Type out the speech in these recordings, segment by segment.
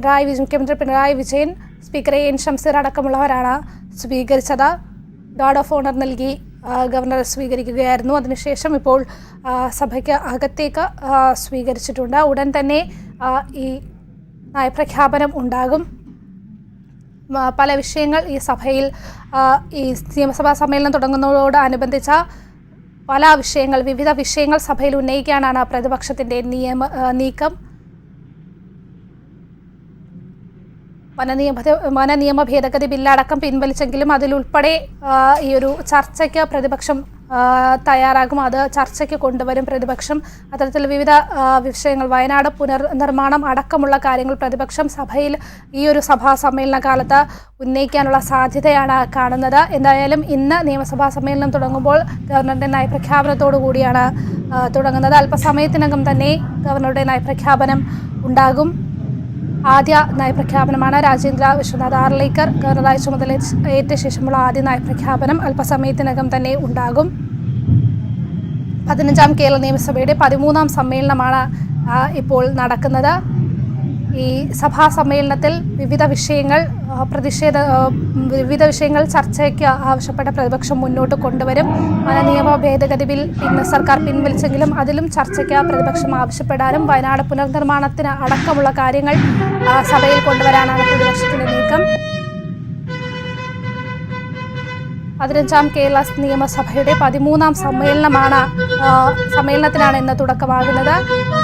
മുഖ്യമന്ത്രി Pinarayi Vijayan, speaker N Shamseer അടക്കമുള്ളവരാണ് സ്വീകരിച്ചത്. Guard of owner നൽകി ഗവർണറെ സ്വീകരിക്കുകയായിരുന്നു. അതിനുശേഷം ഇപ്പോൾ സഭയ്ക്ക് അകത്തേക്ക് സ്വീകരിച്ചിട്ടുണ്ട്. ഉടൻ തന്നെ ഈ നയപ്രഖ്യാപനം ഉണ്ടാകും. പല വിഷയങ്ങൾ ഈ സഭയിൽ ഈ നിയമസഭാ സമ്മേളനം തുടങ്ങുന്നതോടനുബന്ധിച്ച വിവിധ വിഷയങ്ങൾ സഭയിൽ ഉന്നയിക്കാനാണ് പ്രതിപക്ഷത്തിൻ്റെ നീക്കം. വനനിയമ ഭേദഗതി ബില്ലടക്കം പിൻവലിച്ചെങ്കിലും അതിലുൾപ്പെടെ ഈ ഒരു ചർച്ചയ്ക്ക് പ്രതിപക്ഷം തയ്യാറാകും. അത് ചർച്ചയ്ക്ക് കൊണ്ടുവരും പ്രതിപക്ഷം. അത്തരത്തിൽ വിവിധ വിഷയങ്ങൾ, വയനാട് പുനർനിർമ്മാണം അടക്കമുള്ള കാര്യങ്ങൾ പ്രതിപക്ഷം സഭയിൽ ഈ ഒരു സഭാ സമ്മേളന കാലത്ത് ഉന്നയിക്കാനുള്ള സാധ്യതയാണ് കാണുന്നത്. എന്തായാലും ഇന്ന് നിയമസഭാ സമ്മേളനം തുടങ്ങുമ്പോൾ ഗവർണറുടെ നയപ്രഖ്യാപനത്തോടു കൂടിയാണ് തുടങ്ങുന്നത്. അല്പസമയത്തിനകം തന്നെ ഗവർണറുടെ നയപ്രഖ്യാപനം ഉണ്ടാകും. ആദ്യ നയപ്രഖ്യാപനമാണ്. രാജേന്ദ്ര വിശ്വനാഥ് ആർലേക്കർ ഗവർണറായി ചുമതലയേറ്റ ശേഷമുള്ള ആദ്യ നയപ്രഖ്യാപനം അല്പസമയത്തിനകം തന്നെ ഉണ്ടാകും. 15ാം കേരള നിയമസഭയുടെ 13ാം സമ്മേളനമാണ് ഇപ്പോൾ നടക്കുന്നത്. ഈ സഭാ സമ്മേളനത്തിൽ വിവിധ വിഷയങ്ങൾ ചർച്ചയ്ക്ക് ആവശ്യപ്പെട്ട പ്രതിപക്ഷം മുന്നോട്ട് കൊണ്ടുവരും. വനനിയമ ഭേദഗതി ബിൽ സർക്കാർ പിൻവലിച്ചെങ്കിലും അതിലും ചർച്ചയ്ക്ക് പ്രതിപക്ഷം ആവശ്യപ്പെടാനും വയനാട് പുനർനിർമ്മാണത്തിന് അടക്കമുള്ള കാര്യങ്ങൾ സഭയിൽ കൊണ്ടുവരാനാണ് പ്രതിപക്ഷത്തിന്റെ നീക്കം. 15ാം കേരള നിയമസഭയുടെ 13ാം സമ്മേളനത്തിനാണ് ഇന്ന് തുടക്കമാകുന്നത്.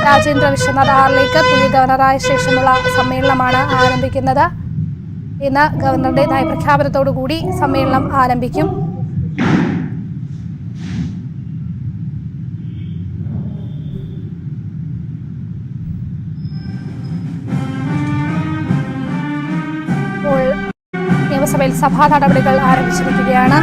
രാജേന്ദ്ര വിശ്വനാഥ് ആർലേക്കർ പുതിയ ഗവർണറായ ശേഷമുള്ള സമ്മേളനമാണ് ആരംഭിക്കുന്നത്. ഇന്ന് ഗവർണറുടെ നയപ്രഖ്യാപനത്തോടു കൂടി സമ്മേളനം ആരംഭിക്കും. ഇപ്പോൾ നിയമസഭയിൽ സഭാ നടപടികൾ ആരംഭിച്ചിരിക്കുകയാണ്.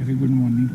Very good morning.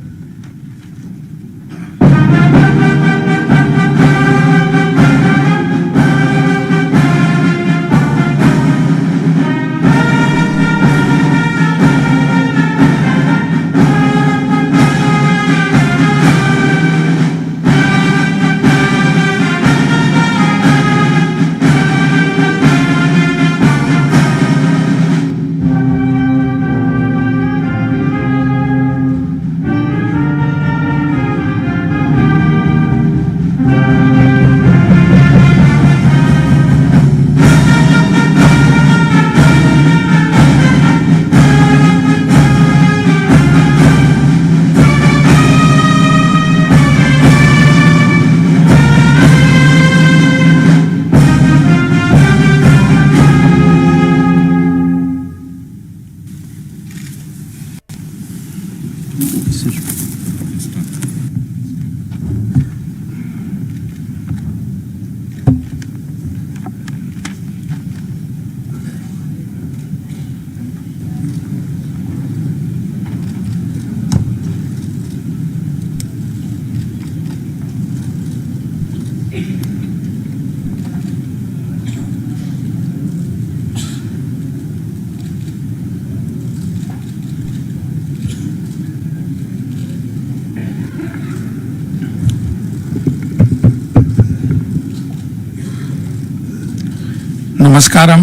Namaskaram.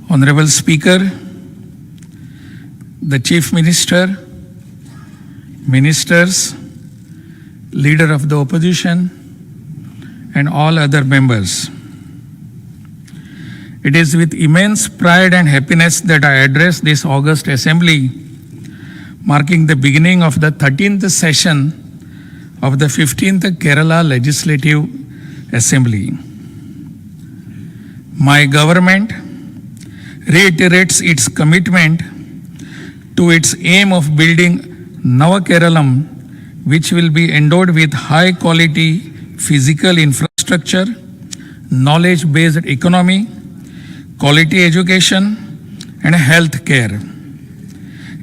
Honorable Speaker, the Chief Minister, Ministers, Leader of the Opposition, and all other members. It is with immense pride and happiness that I address this August Assembly, marking the beginning of the 13th session of the 15th Kerala Legislative Assembly. My government reiterates its commitment to its aim of building Nava Keralam, which will be endowed with high quality physical infrastructure, knowledge-based economy, quality education, and health care,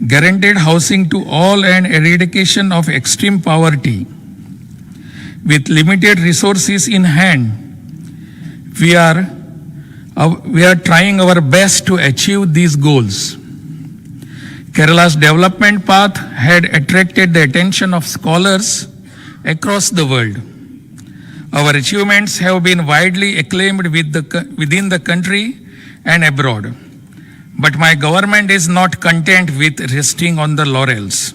guaranteed housing to all and eradication of extreme poverty. With limited resources in hand, we are trying our best to achieve these goals. Kerala's development path had attracted the attention of scholars across the world. Our achievements have been widely acclaimed within the country and abroad. But my government is not content with resting on the laurels.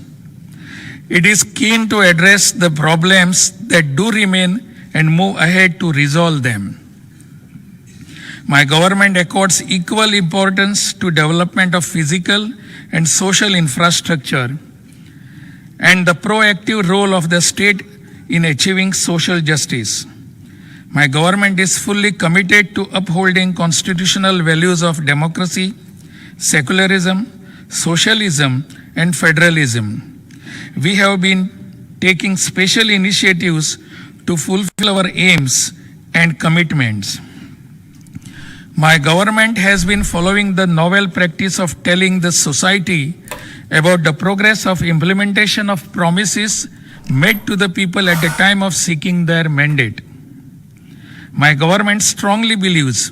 It is keen to address the problems that do remain and move ahead to resolve them. My government accords equal importance to development of physical and social infrastructure and the proactive role of the state in achieving social justice. My government is fully committed to upholding constitutional values of democracy, secularism, socialism, and federalism. We have been taking special initiatives to fulfill our aims and commitments. My government has been following the novel practice of telling the society about the progress of implementation of promises made to the people at the time of seeking their mandate. My government strongly believes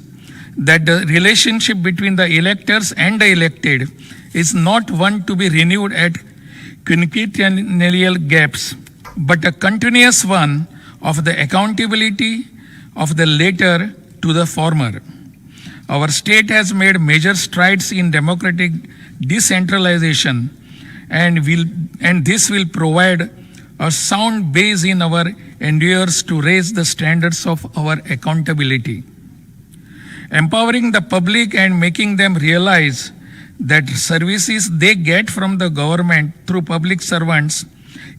that the relationship between the electors and the elected is not one to be renewed at quinquennial gaps, but a continuous one of the accountability of the latter to the former. Our state has made major strides in democratic decentralization, and this will provide a sound base in our endeavors to raise the standards of our accountability. Empowering the public and making them realize that services they get from the government through public servants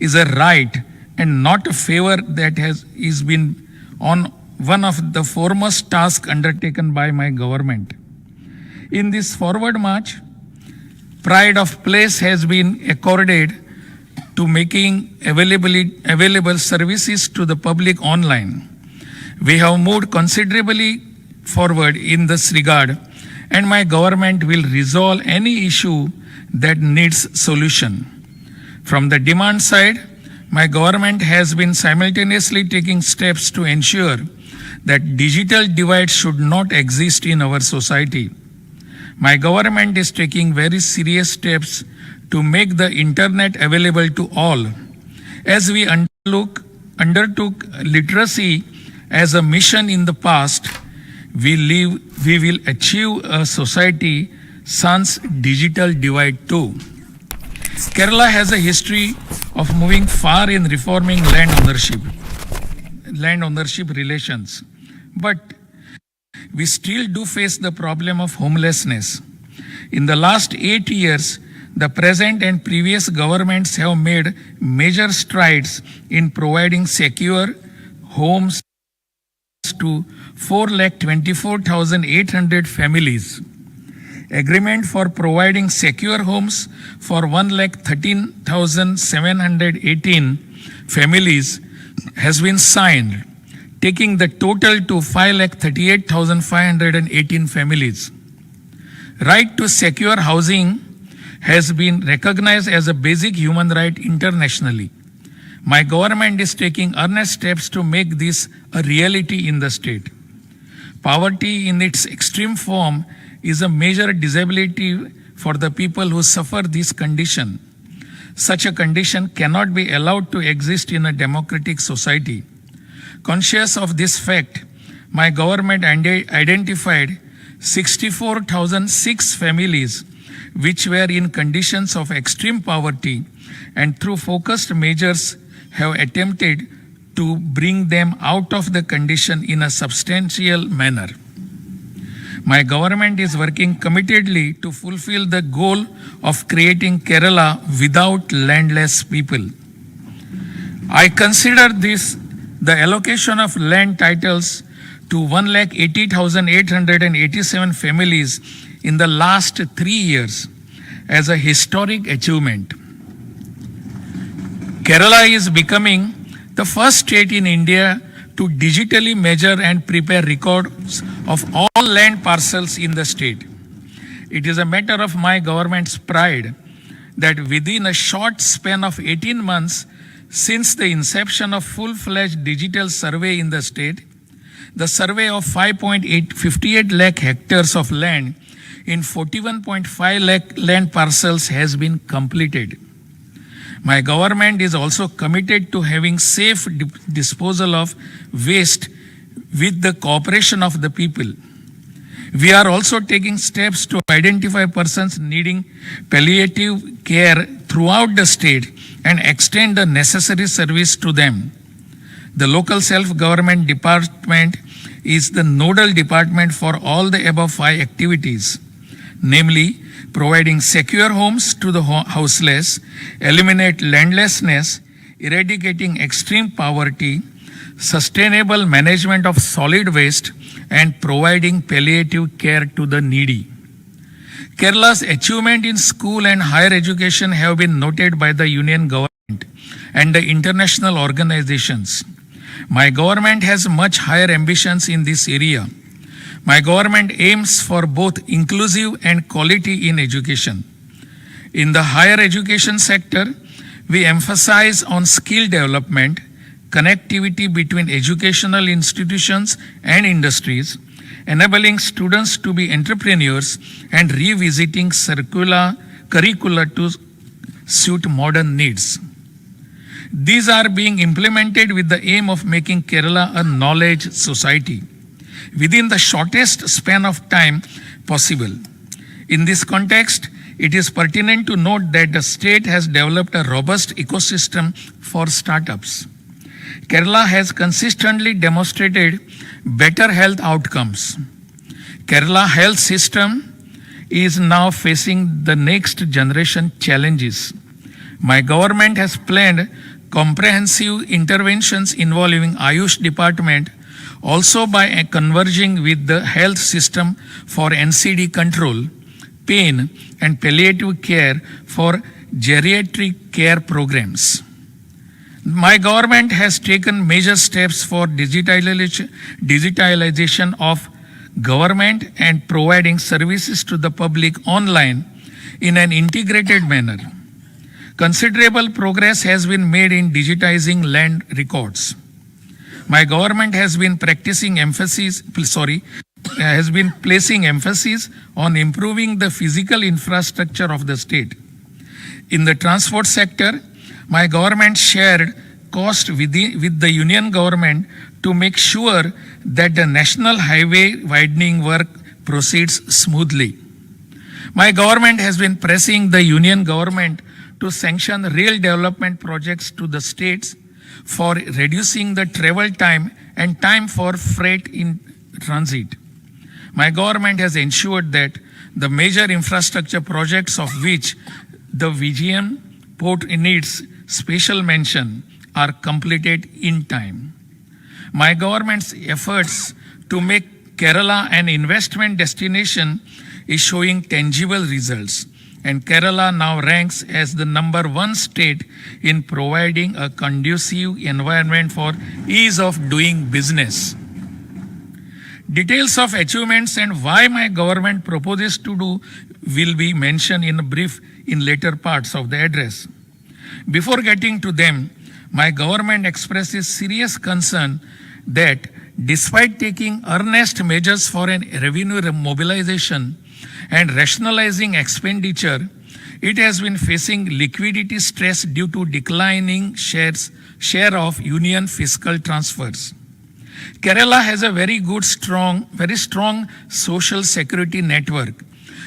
is a right and not a favor that is been on one of the foremost tasks undertaken by my government. In this forward march, pride of place has been accorded to making available services to the public online. We have moved considerably forward in this regard, and my government will resolve any issue that needs solution. From the demand side, my government has been simultaneously taking steps to ensure that digital divide should not exist in our society. My government is taking very serious steps to make the internet available to all. As we undertook literacy as a mission in the past, we will achieve a society sans digital divide too. Kerala has a history of moving far in reforming land ownership relations. But we still do face the problem of homelessness. In the last 8 years, the present and previous governments have made major strides in providing secure homes to 4,24,800 families. Agreement for providing secure homes for 1,13,718 families has been signed, taking the total to 5,38,518 families. Right to secure housing has been recognized as a basic human right internationally. My government is taking earnest steps to make this a reality in the state. Poverty in its extreme form is a major disability for the people who suffer this condition. Such a condition cannot be allowed to exist in a democratic society. Conscious of this fact, my government identified 64,006 families which were in conditions of extreme poverty, and through focused measures have attempted to bring them out of the condition in a substantial manner. My government is working committedly to fulfill the goal of creating Kerala without landless people. I consider this the allocation of land titles to 1,80,887 families in the last 3 years as a historic achievement. Kerala is becoming the first state in India to digitally measure and prepare records of all land parcels in the state. It is a matter of my government's pride that within a short span of 18 months since the inception of full-fledged digital survey in the state, the survey of 5.58 lakh hectares of land in 41.5 lakh land parcels has been completed. My government is also committed to having safe disposal of waste with the cooperation of the people. We are also taking steps to identify persons needing palliative care throughout the state and extend the necessary service to them. The local self-government department is the nodal department for all the above 5 activities, namely providing secure homes to the houseless, eliminate landlessness, eradicating extreme poverty, sustainable management of solid waste, and providing palliative care to the needy. Kerala's achievement in school and higher education have been noted by the union government and the international organizations. My government has much higher ambitions in this area. My government aims for both inclusive and quality in education. In the higher education sector, we emphasize on skill development, connectivity between educational institutions and industries, enabling students to be entrepreneurs and revisiting curricula to suit modern needs. These are being implemented with the aim of making Kerala a knowledge society within the shortest span of time possible. In this context, it is pertinent to note that the state has developed a robust ecosystem for startups. Kerala has consistently demonstrated better health outcomes. Kerala health system is now facing the next generation challenges. My government has planned comprehensive interventions involving Ayush department also by converging with the health system for NCD control, pain and palliative care for geriatric care programs. My government has taken major steps for digitalization of government and providing services to the public online in an integrated manner. Considerable progress has been made in digitizing land records. My government has been placing emphasis on improving the physical infrastructure of the state. In the transport sector, my government shared cost with the union government to make sure that the national highway widening work proceeds smoothly. My government has been pressing the union government to sanction real development projects to the states for reducing the travel time and time for freight in transit. My government has ensured that the major infrastructure projects of which the VGM port needs special mention are completed in time. My government's efforts to make Kerala an investment destination is showing tangible results, and Kerala now ranks as the #1 state in providing a conducive environment for ease of doing business. Details of achievements and why my government proposes to do will be mentioned in brief in later parts of the address. Before getting to them, my government expresses serious concern that despite taking earnest measures for an revenue mobilization and rationalizing expenditure, it has been facing liquidity stress due to declining share of union fiscal transfers. Kerala has a very strong social security network,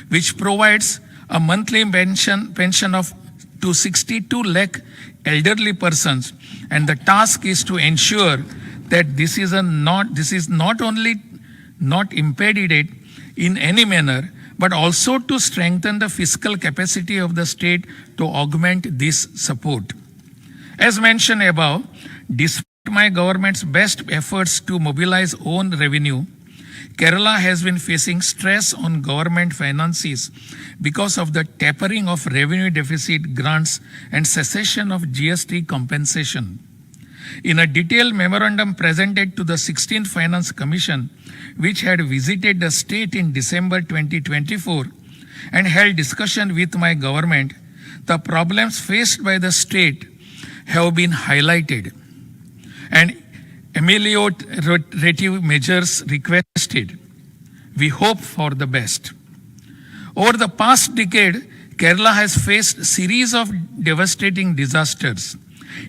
which provides a monthly pension of 262 lakh elderly persons, and the task is to ensure that this is not only not impeded in any manner, but also to strengthen the fiscal capacity of the state to augment this support. As mentioned above, despite my government's best efforts to mobilize own revenue, Kerala has been facing stress on government finances because of the tapering of revenue deficit grants and cessation of GST compensation. In a detailed memorandum presented to the 16th Finance Commission, which had visited the state in December 2024 and held discussion with my government, the problems faced by the state have been highlighted and ameliorative measures requested. We hope for the best. Over the past decade, Kerala has faced a series of devastating disasters,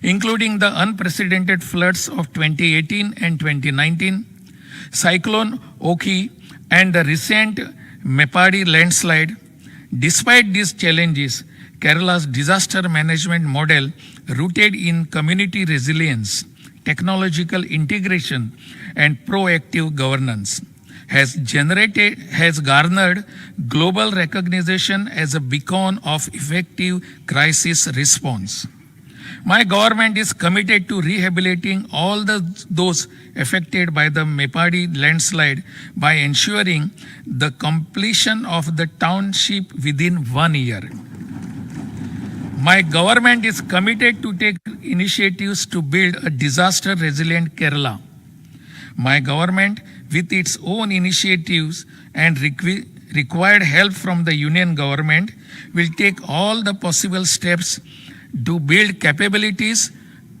including the unprecedented floods of 2018 and 2019, Cyclone Oki, and the recent Mepadi landslide. Despite these challenges, Kerala's disaster management model, rooted in community resilience, technological integration, and proactive governance, has garnered global recognition as a beacon of effective crisis response. My government is committed to rehabilitating all those affected by the Mepadi landslide by ensuring the completion of the township within 1 year. My government is committed to take initiatives to build a disaster-resilient Kerala. My government, with its own initiatives and required help from the Union government, will take all the possible steps to build capabilities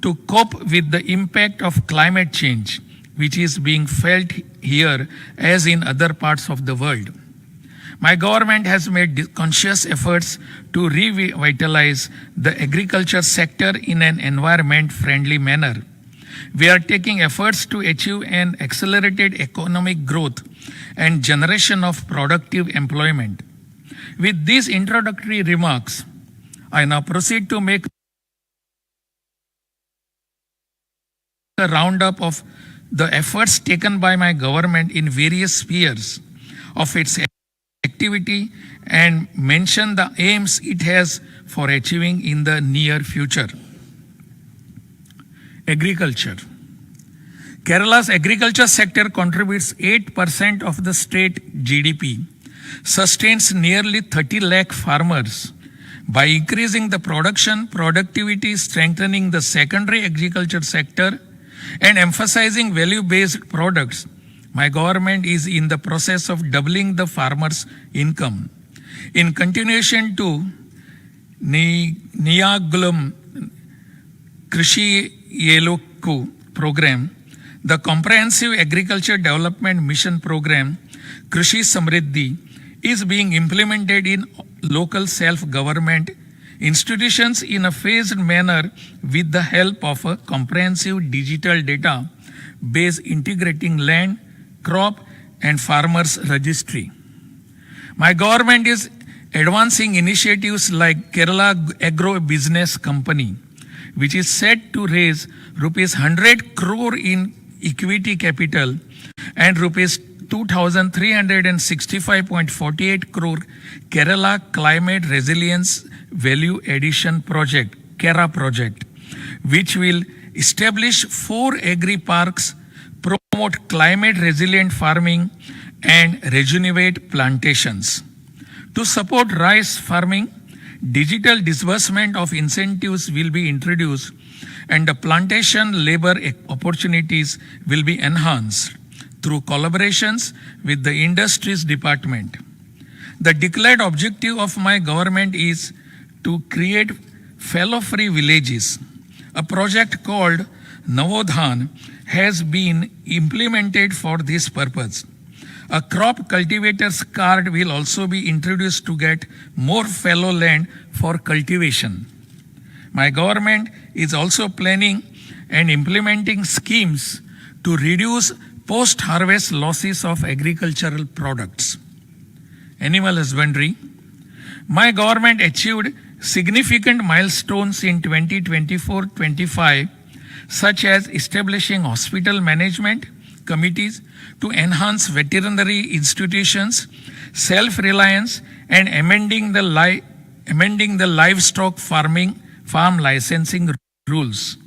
to cope with the impact of climate change, which is being felt here as in other parts of the world. My government has made conscious efforts to revitalize the agriculture sector in an environment-friendly manner. We are taking efforts to achieve an accelerated economic growth and generation of productive employment. With these introductory remarks, I now proceed to make a roundup of the efforts taken by my government in various spheres of its activity and mention the aims it has for achieving in the near future. Agriculture. Kerala's agriculture sector contributes 8% of the state GDP, sustains nearly 30 lakh farmers. By increasing the production, productivity, strengthening the secondary agriculture sector, and emphasizing value-based products, my government is in the process of doubling the farmers' income. In continuation to Niyagulam Krishi Yelokku program, the Comprehensive Agriculture Development Mission program, Krishi Samriddhi, is being implemented in local self-government institutions in a phased manner with the help of a comprehensive digital data base integrating land, crop, and farmers registry. My government is advancing initiatives like Kerala Agro Business Company, which is set to raise rupees 100 crore in equity capital and rupees 2,365.48 crore Kerala Climate Resilience Value Addition Project, KERA project, which will establish 4 agri-parks, promote climate resilient farming, and rejuvenate plantations. To support rice farming, digital disbursement of incentives will be introduced and the plantation labor opportunities will be enhanced through collaborations with the industries department. The declared objective of my government is to create fallow-free villages. A project called Navodhan has been implemented for this purpose. A crop cultivator's card will also be introduced to get more fallow land for cultivation. My government is also planning and implementing schemes to reduce post-harvest losses of agricultural products. Animal husbandry. My government achieved significant milestones in 2024-25, such as establishing hospital management committees to enhance veterinary institutions, self-reliance, and amending the livestock farm licensing rules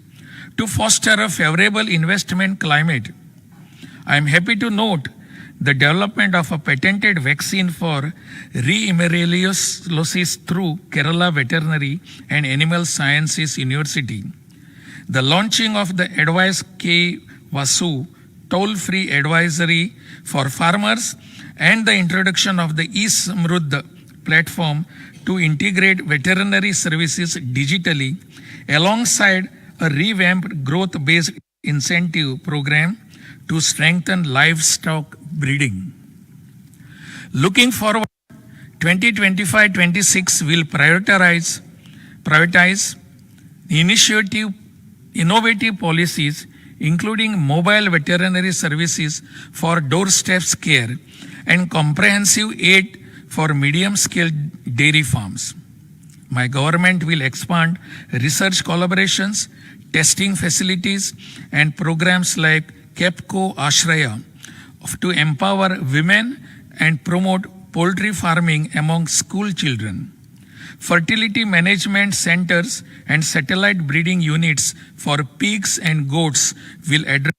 to foster a favorable investment climate. I am happy to note the development of a patented vaccine for re-emereliosis through Kerala Veterinary and Animal Sciences University. The launching of the Advice K Vasu toll-free advisory for farmers and the introduction of the e-Samruddha platform to integrate veterinary services digitally alongside a revamped growth-based incentive program to strengthen livestock breeding. Looking forward, 2025-26 will prioritize innovative policies, including mobile veterinary services for doorstep care and comprehensive aid for medium-scale dairy farms. My government will expand research collaborations, testing facilities, and programs like KEPCO Ashraya to empower women and promote poultry farming among school children. Fertility management centers and satellite breeding units for pigs and goats will address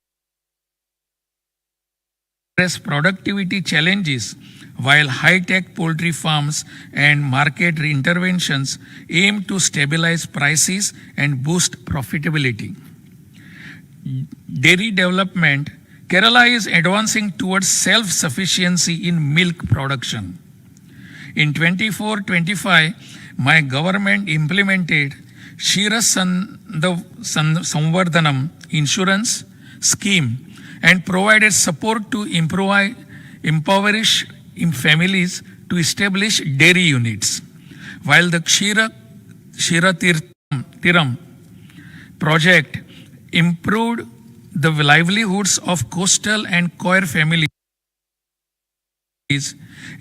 productivity challenges, while high-tech poultry farms and market interventions aim to stabilize prices and boost profitability. Dairy development, Kerala is advancing towards self-sufficiency in milk production. In 24-25, my government implemented Shira Samvardhanam insurance scheme and provided support to impoverish families to establish dairy units, while the Shira Tiram project improved the livelihoods of coastal and Koir families.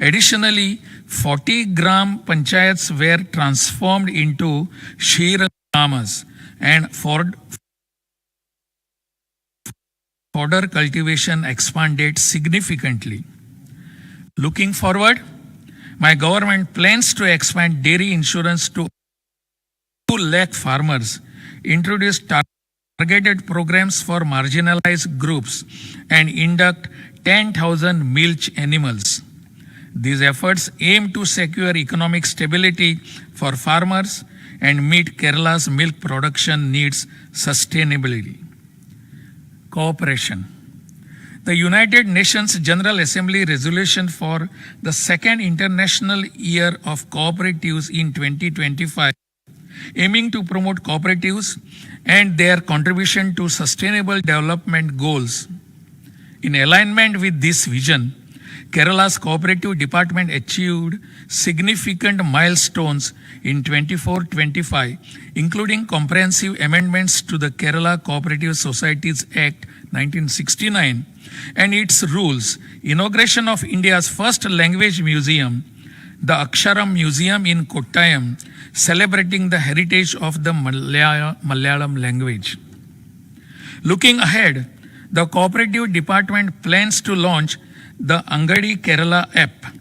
Additionally, 40 gram panchayats were transformed into Shira Gramas and fodder cultivation expanded significantly. Looking forward, my government plans to expand dairy insurance to 2 lakh farmers, introduce targeted programs for marginalized groups, and induct 10,000 milch animals. These efforts aim to secure economic stability for farmers and meet Kerala's milk production needs sustainably. Cooperation. The United Nations General Assembly resolution for the second International Year of Cooperatives in 2025, aiming to promote cooperatives and their contribution to sustainable development goals. In alignment with this vision, Kerala's cooperative department achieved significant milestones in 24-25, including comprehensive amendments to the Kerala Cooperative Societies Act 1969 and its rules, inauguration of India's first language museum, the Aksharam Museum in Kottayam, celebrating the heritage of the Malayalam language. Looking ahead, the cooperative department plans to launch the Angadi Kerala app,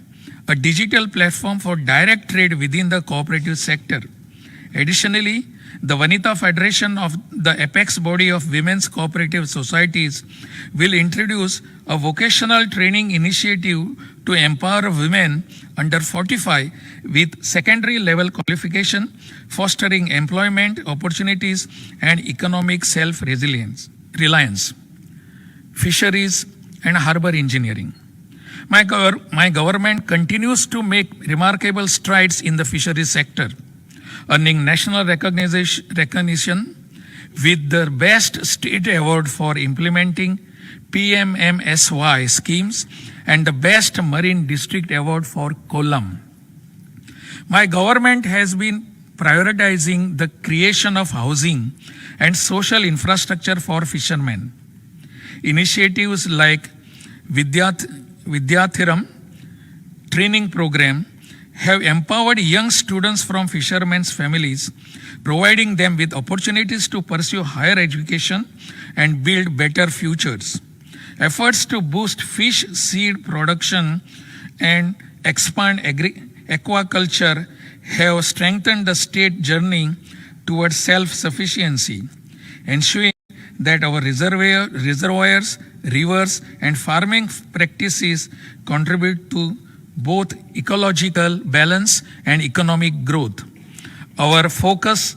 a digital platform for direct trade within the cooperative sector. Additionally, the Vanita Federation of the apex body of women's cooperative societies will introduce a vocational training initiative to empower women under 45 with secondary level qualification, fostering employment opportunities and economic self-reliance. Fisheries and harbor engineering. My government continues to make remarkable strides in the fisheries sector, earning national recognition with the Best State Award for implementing PMMSY schemes and the Best Marine District Award for Kollam. My government has been prioritizing the creation of housing and social infrastructure for fishermen. Initiatives like Vidyathiram training program have empowered young students from fishermen's families, providing them with opportunities to pursue higher education and build better futures. Efforts to boost fish seed production and expand aquaculture have strengthened the state journey towards self-sufficiency, ensuring that our reservoirs, rivers, and farming practices contribute to both ecological balance and economic growth. Our focus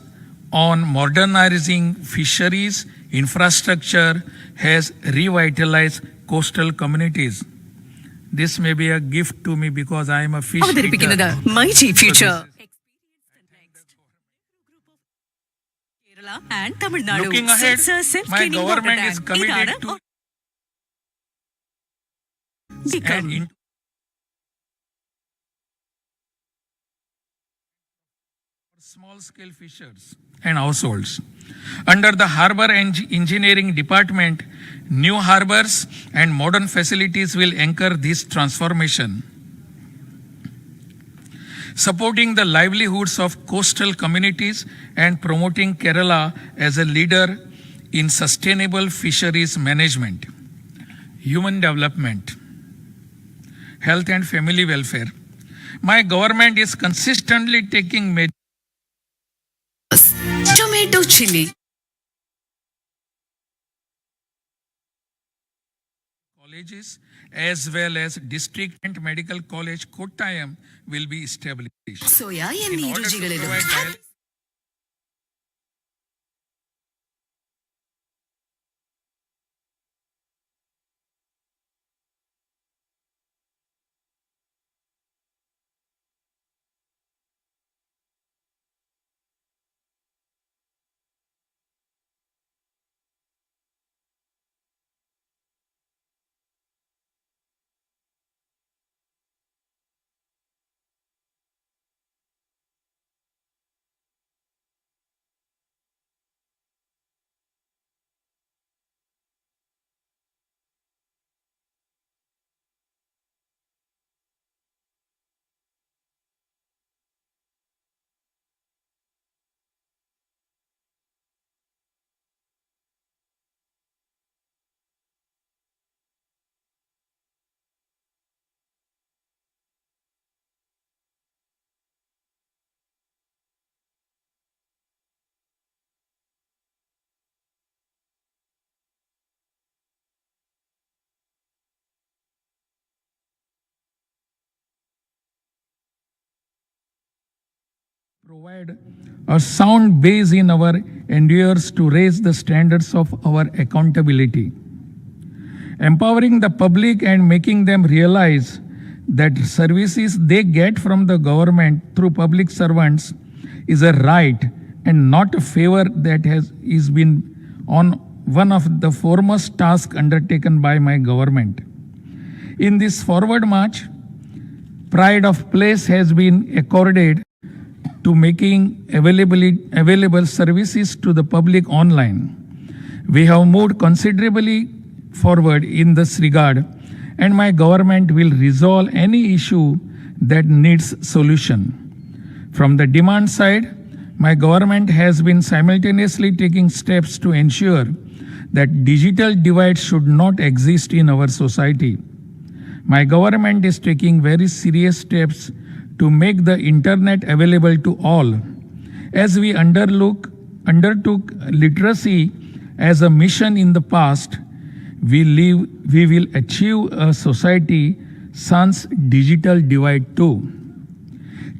on modernizing fisheries infrastructure has revitalized coastal communities. This may be a gift to me because I am a fish അവതരിപ്പിക്കുന്നത് eater. MyG future Kerala and Tamil Nadu Looking ahead, self my cleaning water government is tank committed ഇതാണ് to become and into small-scale fishers and households. Under the Harbour Engineering Department, new harbors and modern facilities will anchor this transformation. Supporting the livelihoods of coastal communities and promoting Kerala as a leader in sustainable fisheries management, human development, health and family welfare. My government is consistently taking measures tomato chilli colleges as well as district and medical college Kottayam will be established. Soya In എന്നീ order to രുചികളിലും provide provide a sound base in our endeavors to raise the standards of our accountability. Empowering the public and making them realize that services they get from the government through public servants is a right and not a favor that is been on one of the foremost tasks undertaken by my government. In this forward march, pride of place has been accorded to making available services to the public online. We have moved considerably forward in this regard, and my government will resolve any issue that needs solution. From the demand side, my government has been simultaneously taking steps to ensure that digital divide should not exist in our society. My government is taking very serious steps to make the internet available to all. As we undertook literacy as a mission in the past, we will achieve a society sans digital divide too.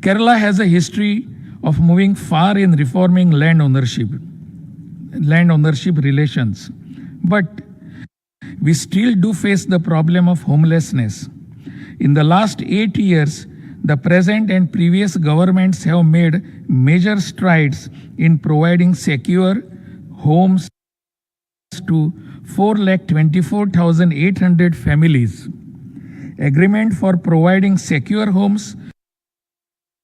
Kerala has a history of moving far in reforming land ownership relations, but we still do face the problem of homelessness. In the last 8 years, the present and previous governments have made major strides in providing secure homes to 4,24,800 families. Agreement for providing secure homes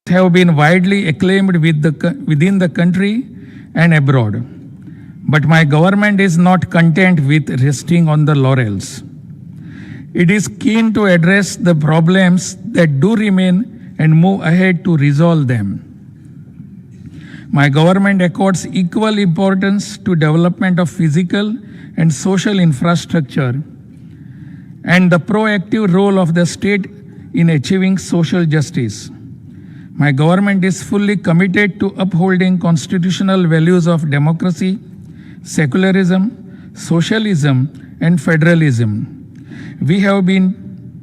have been widely acclaimed within the country and abroad. But my government is not content with resting on the laurels. It is keen to address the problems that do remain and move ahead to resolve them. My government accords equal importance to development of physical and social infrastructure and the proactive role of the state in achieving social justice. My government is fully committed to upholding constitutional values of democracy, secularism, socialism, and federalism. We have been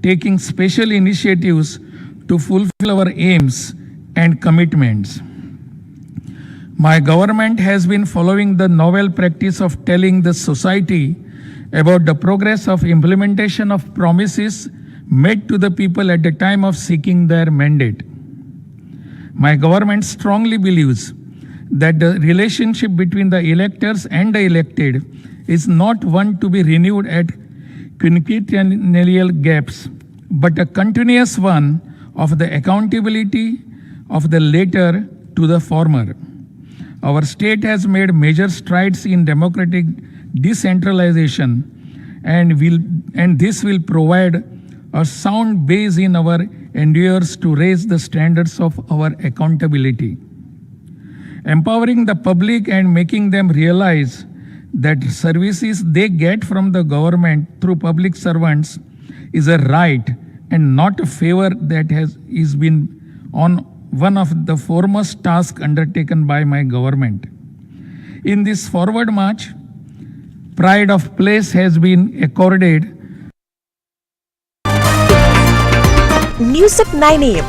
taking special initiatives to fulfill our aims and commitments. My government has been following the novel practice of telling the society about the progress of implementation of promises made to the people at the time of seeking their mandate. My government strongly believes that the relationship between the electors and the elected is not one to be renewed at quinquennial gaps, but a continuous one of the accountability of the latter to the former. Our state has made major strides in democratic decentralization, and this will provide a sound base in our endeavors to raise the standards of our accountability. Empowering the public and making them realize that services they get from the government through public servants is a right and not a favor that is been on one of the foremost tasks undertaken by my government. In this forward march, pride of place has been accorded. News at 9 AM.